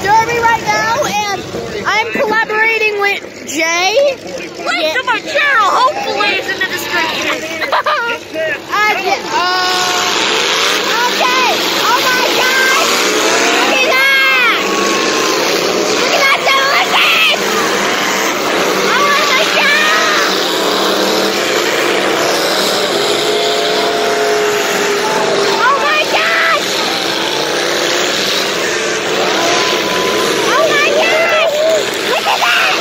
Derby right now, and I'm collaborating with Jay. Link to my channel, hopefully it's in the description. Okay. Oh my God! Look at that! Look at that demolition! Oh my God! Oh my gosh! Oh my gosh! Look at that!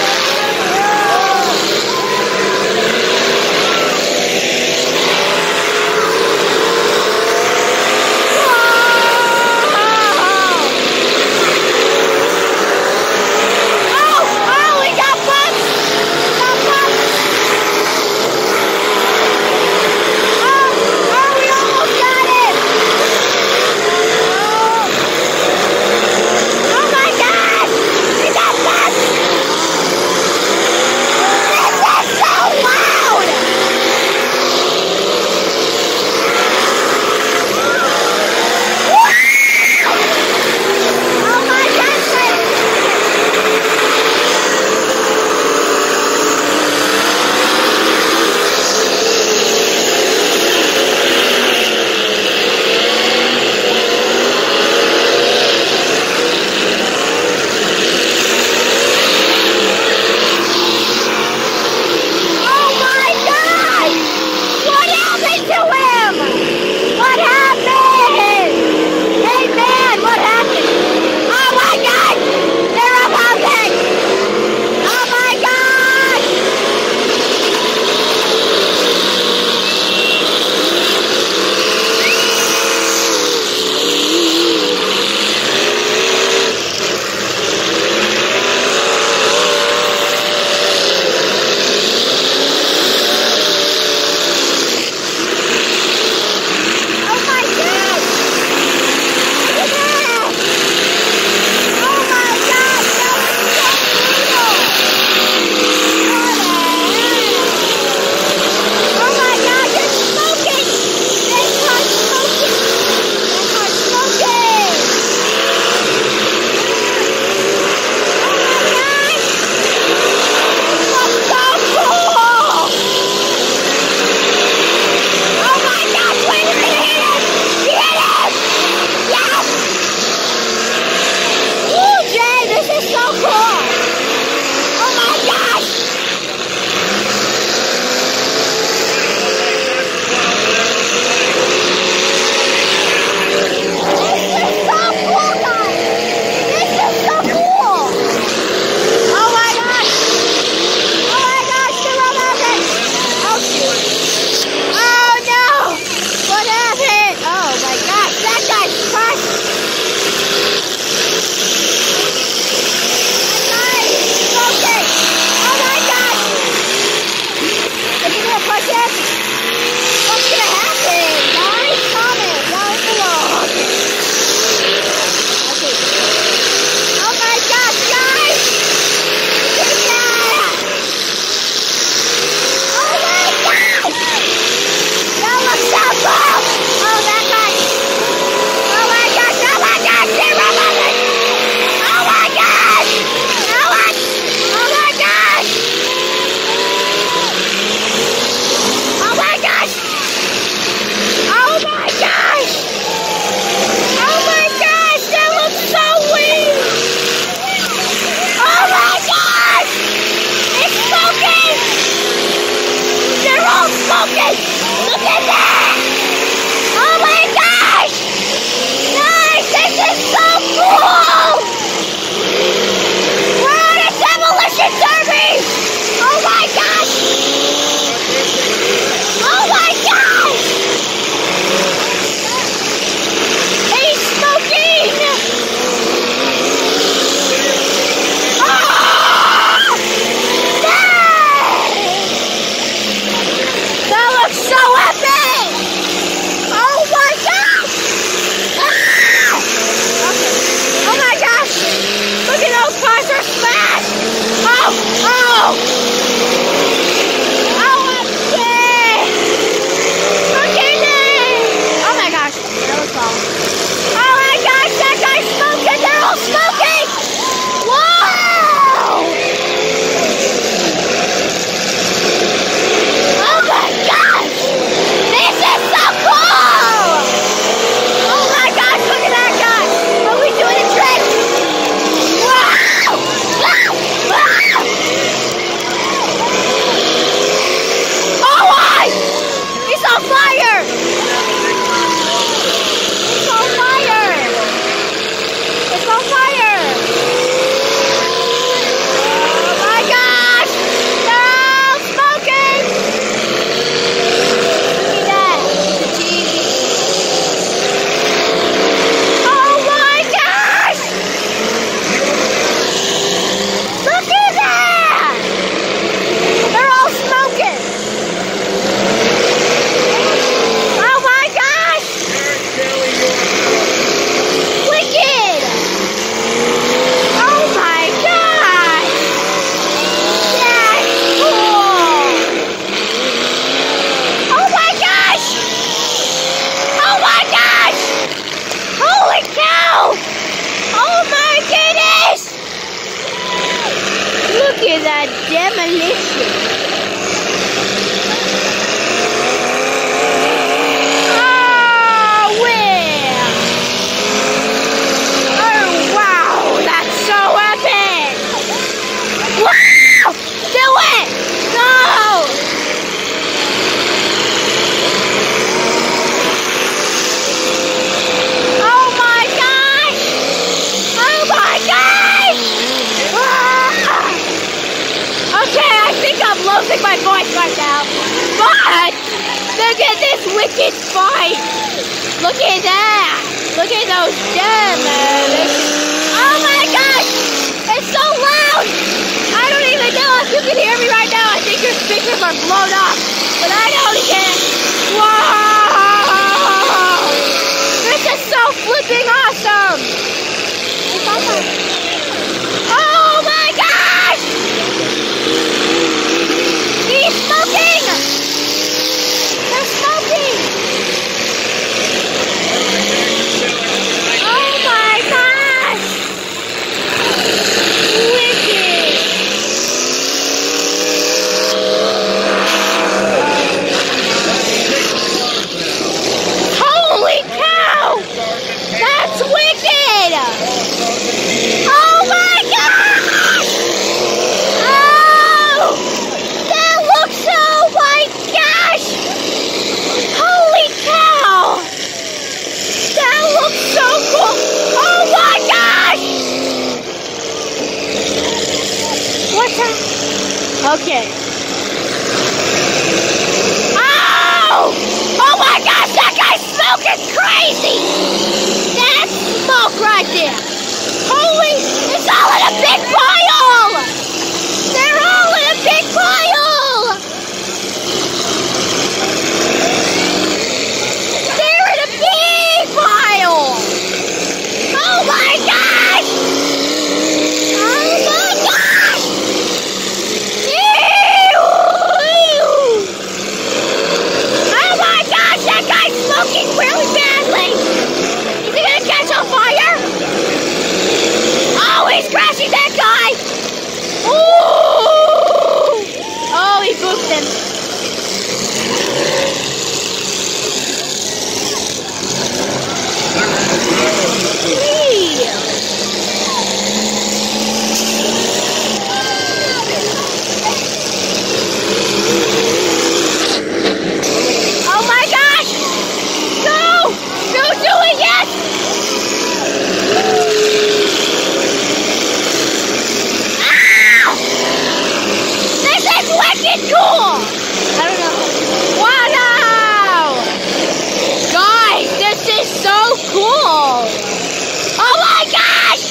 Look at this wicked fight! Look at that! Look at those demolitions! Oh my gosh! It's so loud! I don't even know if you can hear me right now. I think your speakers are blown up, but I don't care. Whoa! This is so flipping awesome! Oh my gosh! He's smoking! They're smoking! Oh my gosh! Wicked! Holy cow! That's wicked! Oh my gosh! Oh! That looks, oh my gosh! Holy cow! That looks so cool! Oh my gosh! What's that? Okay. Oh! Oh my gosh, that guy's smoking crazy! That's smoke right there! Holy, it's all in a big pile! They're all in a big pile! They're in a big pile! Oh my gosh! Oh my gosh! Ew! Oh my gosh, that guy's smoking really badly! Is he gonna catch on fire? Oh, he's crashing that guy! Ooh! Oh, he booped him. Whee! Oh my gosh! No! Don't do it yet! This is wicked cool! I don't know. Wow! Guys, this is so cool! Oh my gosh!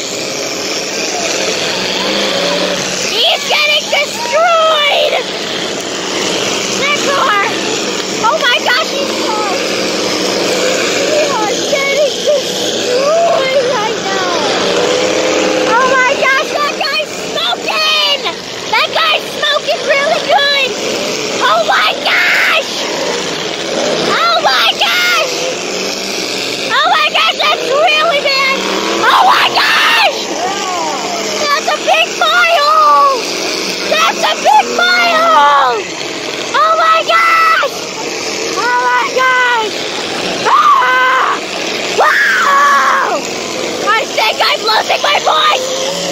He's getting destroyed! That car! Oh my gosh, he's so... We are getting destroyed right now! Oh my gosh, that guy's smoking! That guy's smoking really good! Oh my gosh! Oh my gosh! Oh my gosh, that's really bad! Oh my gosh! That's a big pile! That's a big pile! Oh my gosh! Oh my gosh! Ah! Wow! I think I'm losing my voice,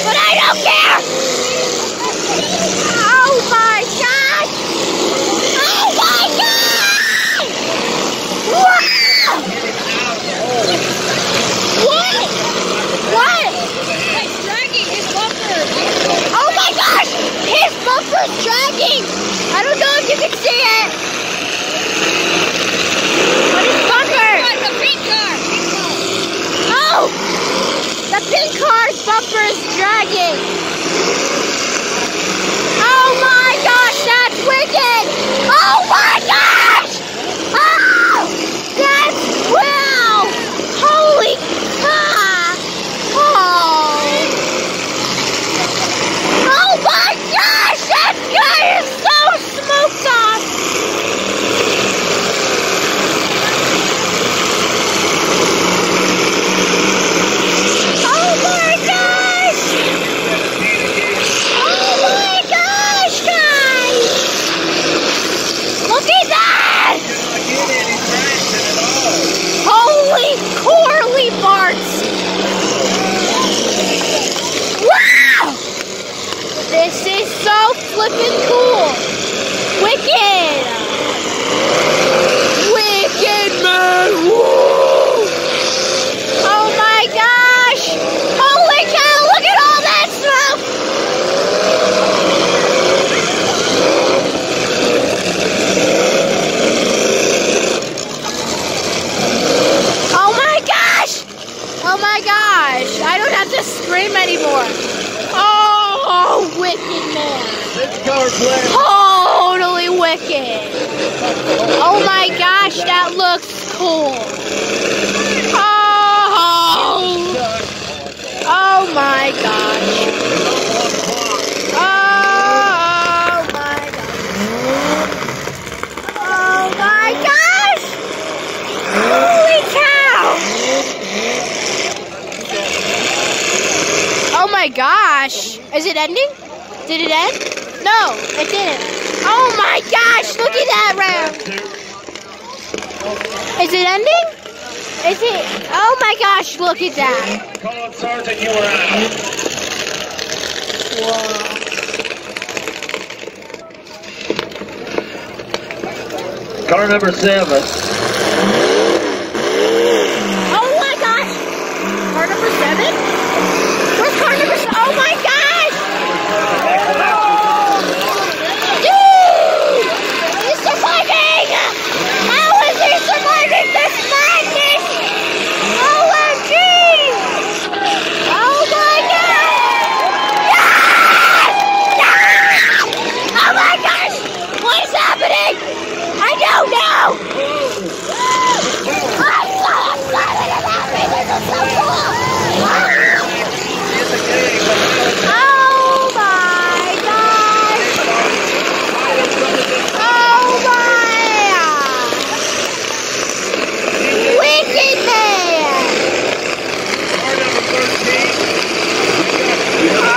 but I don't care! Oh my gosh! Oh my gosh! Wow! What? What? He's dragging his bumper. Oh my gosh! His bumper's dragging! I don't know if you can see it! But his bumper! The pink car. Oh! The pink car's bumper is dragging! Oh my gosh, that's wicked! Oh my gosh! Oh! That's, wow! Holy cow! Oh! Oh my gosh! That guy is so smoked off! Oh my gosh! Oh my gosh, guys! Look at that! Holy corly farts! Wow! This is so flippin' cool! Wicked! Wicked, man! Woo! Oh my gosh! Holy cow! Look at all that smoke! scream anymore. Oh, wicked man. This car plays. Totally wicked. Oh my gosh, that looks cool. Oh my gosh. Oh my gosh. Oh my gosh. Holy cow. Oh my gosh. Is it ending? Did it end? No, it didn't. Oh my gosh, look at that round. Is it ending? Is it? Oh my gosh, look at that. Call it, Sergeant, you are out. Whoa. Car number 7. Oh my gosh. Car number 7? Where's car number 7? Oh my gosh. Dude! He's surviving! How is he surviving this madness? OMG! Oh my god! Oh my gosh! What is happening? I don't know! I'm so excited about this! This is so cool! Oh my gosh! Oh my! Wicked man! Car number 13. Oh!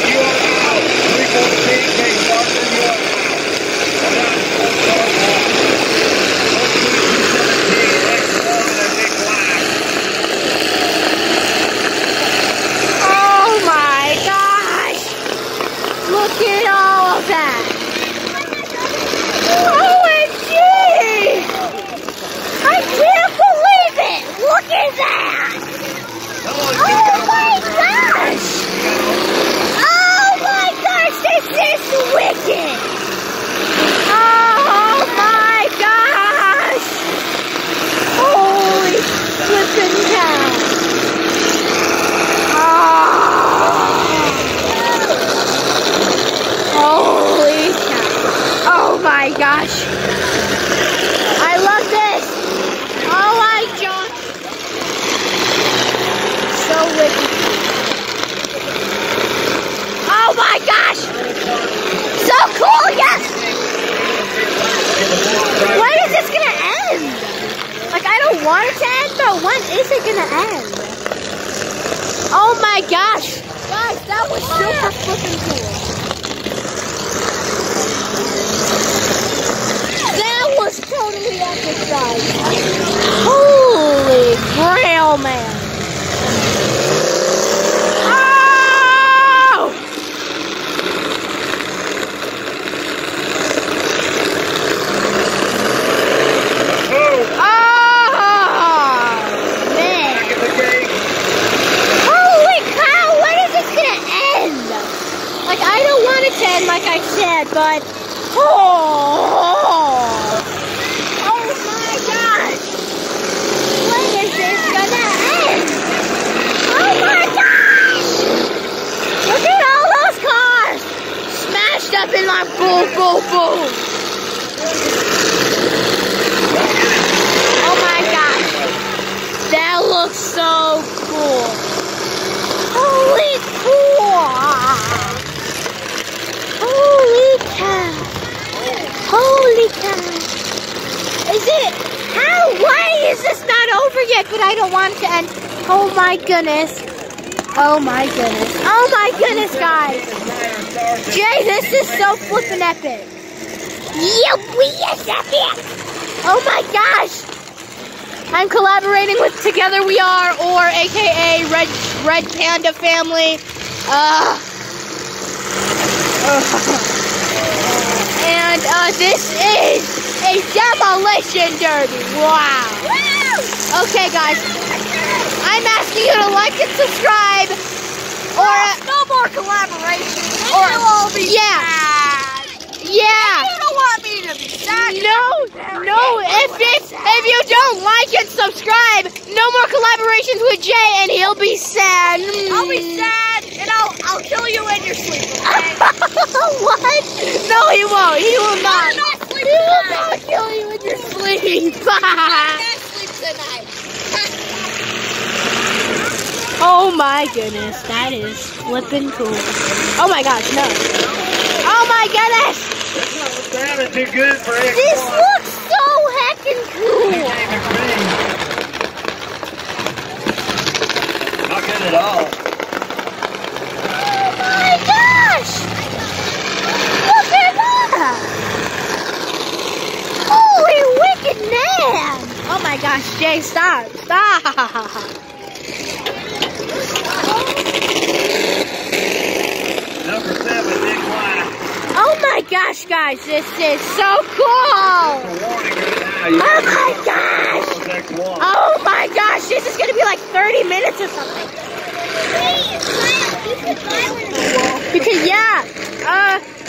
You are out. 314, Kate Parker, you are out. Oh my gosh! Look at all of that! OMG! I can't believe it! Look at that! Oh my gosh! Oh my gosh, this is wicked! Oh my gosh! Holy flippin' cow! Holy cow! Oh my gosh! I love this! Oh my god! So wicked! Oh my gosh! So cool! Yes! When is this gonna end? Like, I don't want it to end, but when is it gonna end? Oh my gosh! Guys, that was super flippin' cool. That was totally epic, guys. Holy grail, man. Oh! Oh! Man. Back at the gate. Holy cow, when is this gonna end? Like, I don't want it to end like I said, but... Oh my gosh! When is this gonna end? Oh my gosh! Look at all those cars! Smashed up in my boom, boom, boom! Oh my gosh! That looks so cool! Holy cool! Holy cow! Holy cow! Is it? How? Why is this not over yet? But I don't want it to end. Oh my goodness! Oh my goodness! Oh my goodness, guys! Jay, this is so flippin' epic! Yep, yes, epic! Oh my gosh! I'm collaborating with Together We Are, or AKA Red Panda Family. And this is a Demolition Derby. Wow. Okay, guys. I'm asking you to like and subscribe. Or no more collaboration. Or It'll all be yeah. bad. Yeah. You know want me to be sad? No. If you don't like and subscribe, no more collaborations with Jay, and he'll be sad. I'll be sad, and I'll kill you in your sleep. Okay? What? No, he won't. He will not. I'm not sleeping He will tonight. not kill you in your sleep. I'm not sleep tonight. Oh my goodness, that is flippin' cool. Oh my gosh, no. Oh my goodness! That is too good for X1. This looks so heckin' cool. Not good at all. Oh my gosh! Look at that! Holy wicked man! Oh my gosh, Jay, stop. Number 7, Nick White. Oh my gosh, guys, this is so cool! That's a warning right now. Oh my gosh! X1. Oh my gosh, this is gonna be like 30 minutes or something. Because yeah,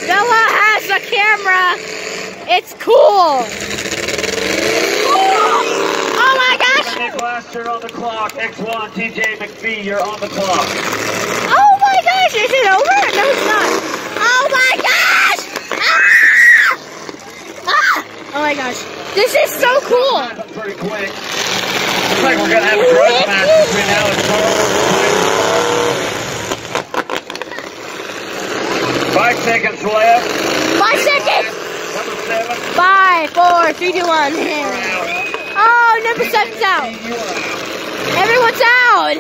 Bella has a camera. It's cool. Oh my gosh! Nick Laster on the clock. X1, TJ McPhee, you're on the clock. Oh my gosh, is it over? No, it's not. Oh my gosh! Ah! Oh my gosh, this is so cool. Pretty quick. Looks like we're gonna have a grudge match between now and tomorrow. 5 seconds left. 5 seconds. Number 7. 5, 4, 3, 2, 1. Oh, number 7's out. Everyone's out.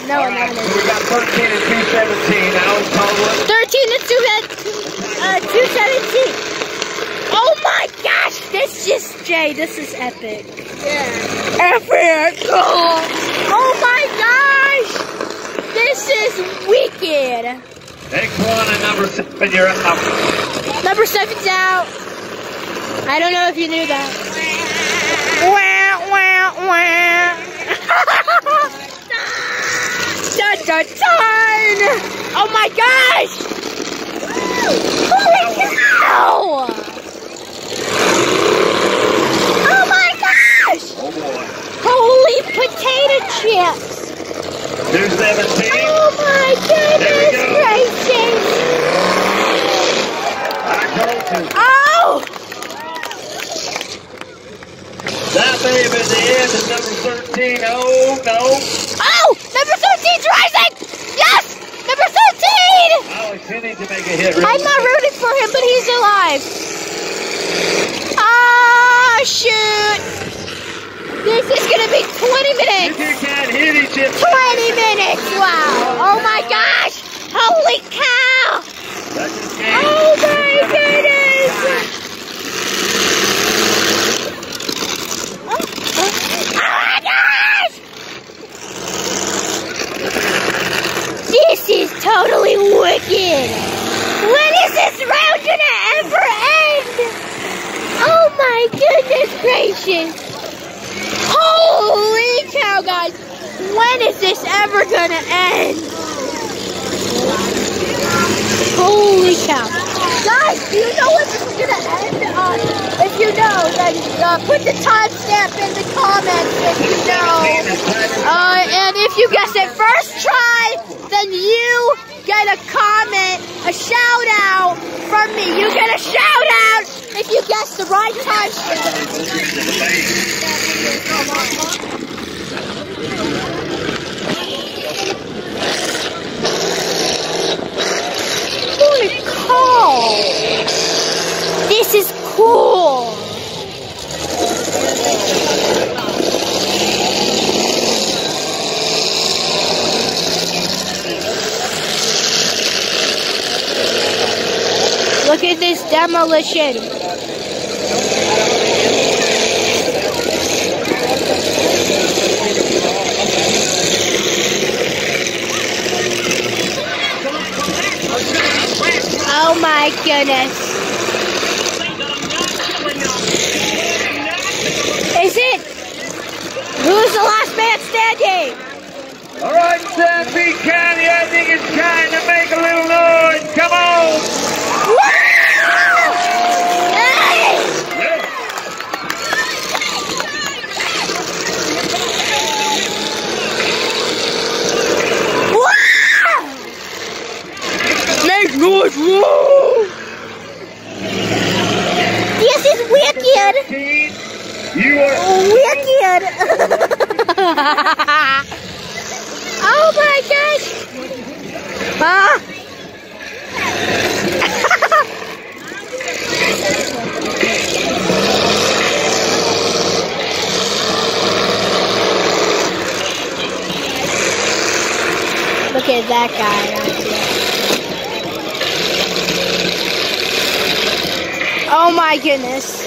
No, All right, so we got 13 and 217. Now it's Tomlin. 13 and 217. Oh my gosh, Jay, this is epic. Yeah. Epic. Oh my gosh. This is wicked. X1 and number 7, you're up. Number 7's out. I don't know if you knew that. Wah, wah, wah. Dun, dun, dun. Oh my gosh! Holy cow! Oh my gosh! Oh boy. Holy potato chips! 217. Oh my goodness gracious! I told you. Oh! That may have been the end of number 13. Oh, no. Oh! Number 13's rising! Yes! Number 13! Alex, you need to make a hit. I'm not rooting for him, but he's alive. Ah, shoot! This is gonna be 20 minutes! You can't hit each other. 20 minutes! Wow! Oh my gosh! Holy cow! Oh my goodness! Oh my gosh! This is totally wicked! When is this round gonna ever end? Oh my goodness gracious! Holy cow, guys! When is this ever gonna end? Holy cow! Guys, do you know when this is gonna end? If you know, then put the timestamp in the comments if you know. And if you guess it first try, then you get a comment, a shout out from me. You get a shout out if you guess the right timestamp. Holy cow! This is cool! Look at this demolition. Oh my goodness. Is it? Who's the last man standing? All right, San Pete County, I think it's time to make a little noise. Come on. Wow! Oh my gosh! Ah! Look at that guy right there. Oh my goodness.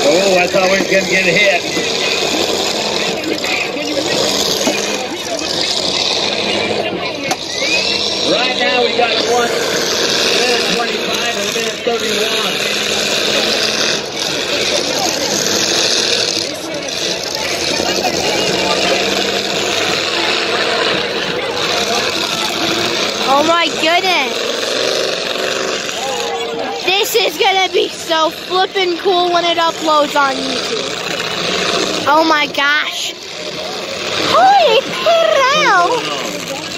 Oh, I thought we were going to get hit. Right now we got 1 minute 25 and 1 minute 31. Oh my goodness. This is gonna be so flippin' cool when it uploads on YouTube. Oh my gosh. Holy hell!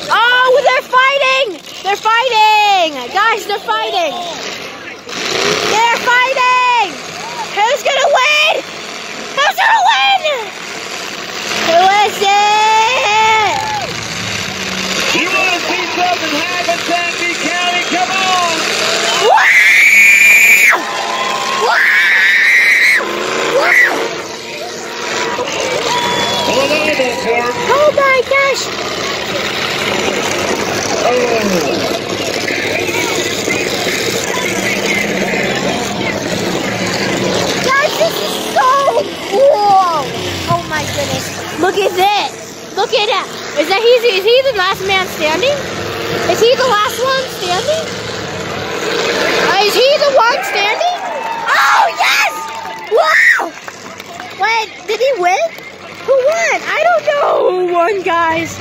Oh, they're fighting! They're fighting! Guys, they're fighting! They're fighting! Who's gonna win? Who's gonna win? Who is it? You want to see something happen, Sandy County? Come on! Wow! Wow! Oh my gosh! Guys, this is so cool! Oh my goodness! Look at this! Look at that! Is he the last man standing? Is he the last one standing? Is he the one standing? Oh yes! Wow! Wait, did he win? Who won? I don't know who won, guys.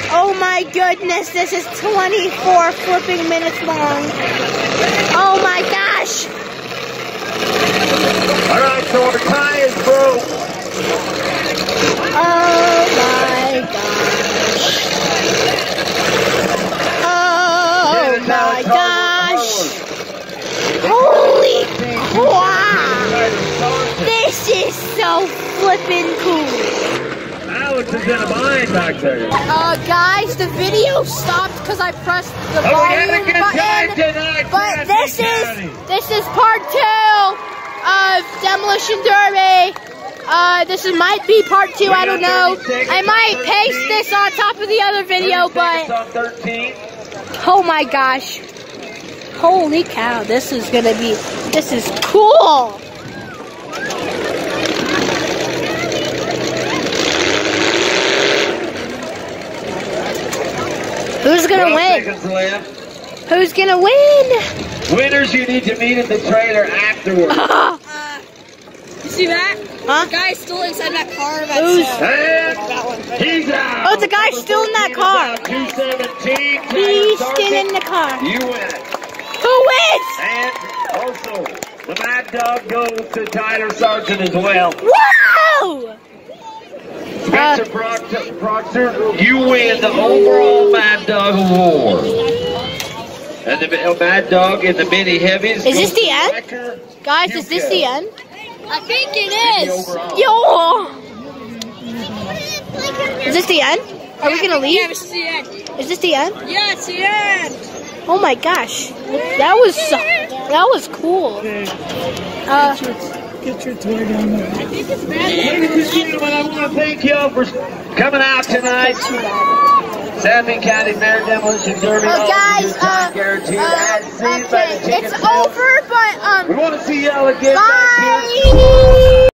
Oh my goodness, this is 24 flipping minutes long. Oh my gosh. All right, so our tie is broke. Oh my gosh. Oh my gosh. Holy crap. This is so flipping cool. Alex is in a bind back there. Guys, the video stopped because I pressed the Oh, we had a volume good time button. tonight, But Sandy this is part 2 of Demolition Derby. This might be part 2. I don't know. I might paste this on top of the other video, but oh my gosh. Holy cow, this is cool. Who's gonna win? Who's gonna win? Winners you need to meet in the trailer afterwards. You see that? Huh? The guy's still inside that car. And he's out. Oh, the guy's still in that car. 217. He's still in the car. You win. Who wins? And also, the Mad Dog goes to Tyler Sargent as well. Wow! Spencer Proctor, you win the overall Mad Dog Award. And the Mad Dog in the mini heavies. Is this the end? Guys, is this the end? I think it is. Yo! Is this the end? Are we gonna leave? Yeah, this is the end. Is this the end? Yeah, it's the end. Oh my gosh, that was cool. Get your toy down there. Ladies and gentlemen, I want to thank y'all for coming out tonight. Sandy County Fair Demolition Derby. Guys, guaranteed. okay, it's over, but we want to see y'all again. bye.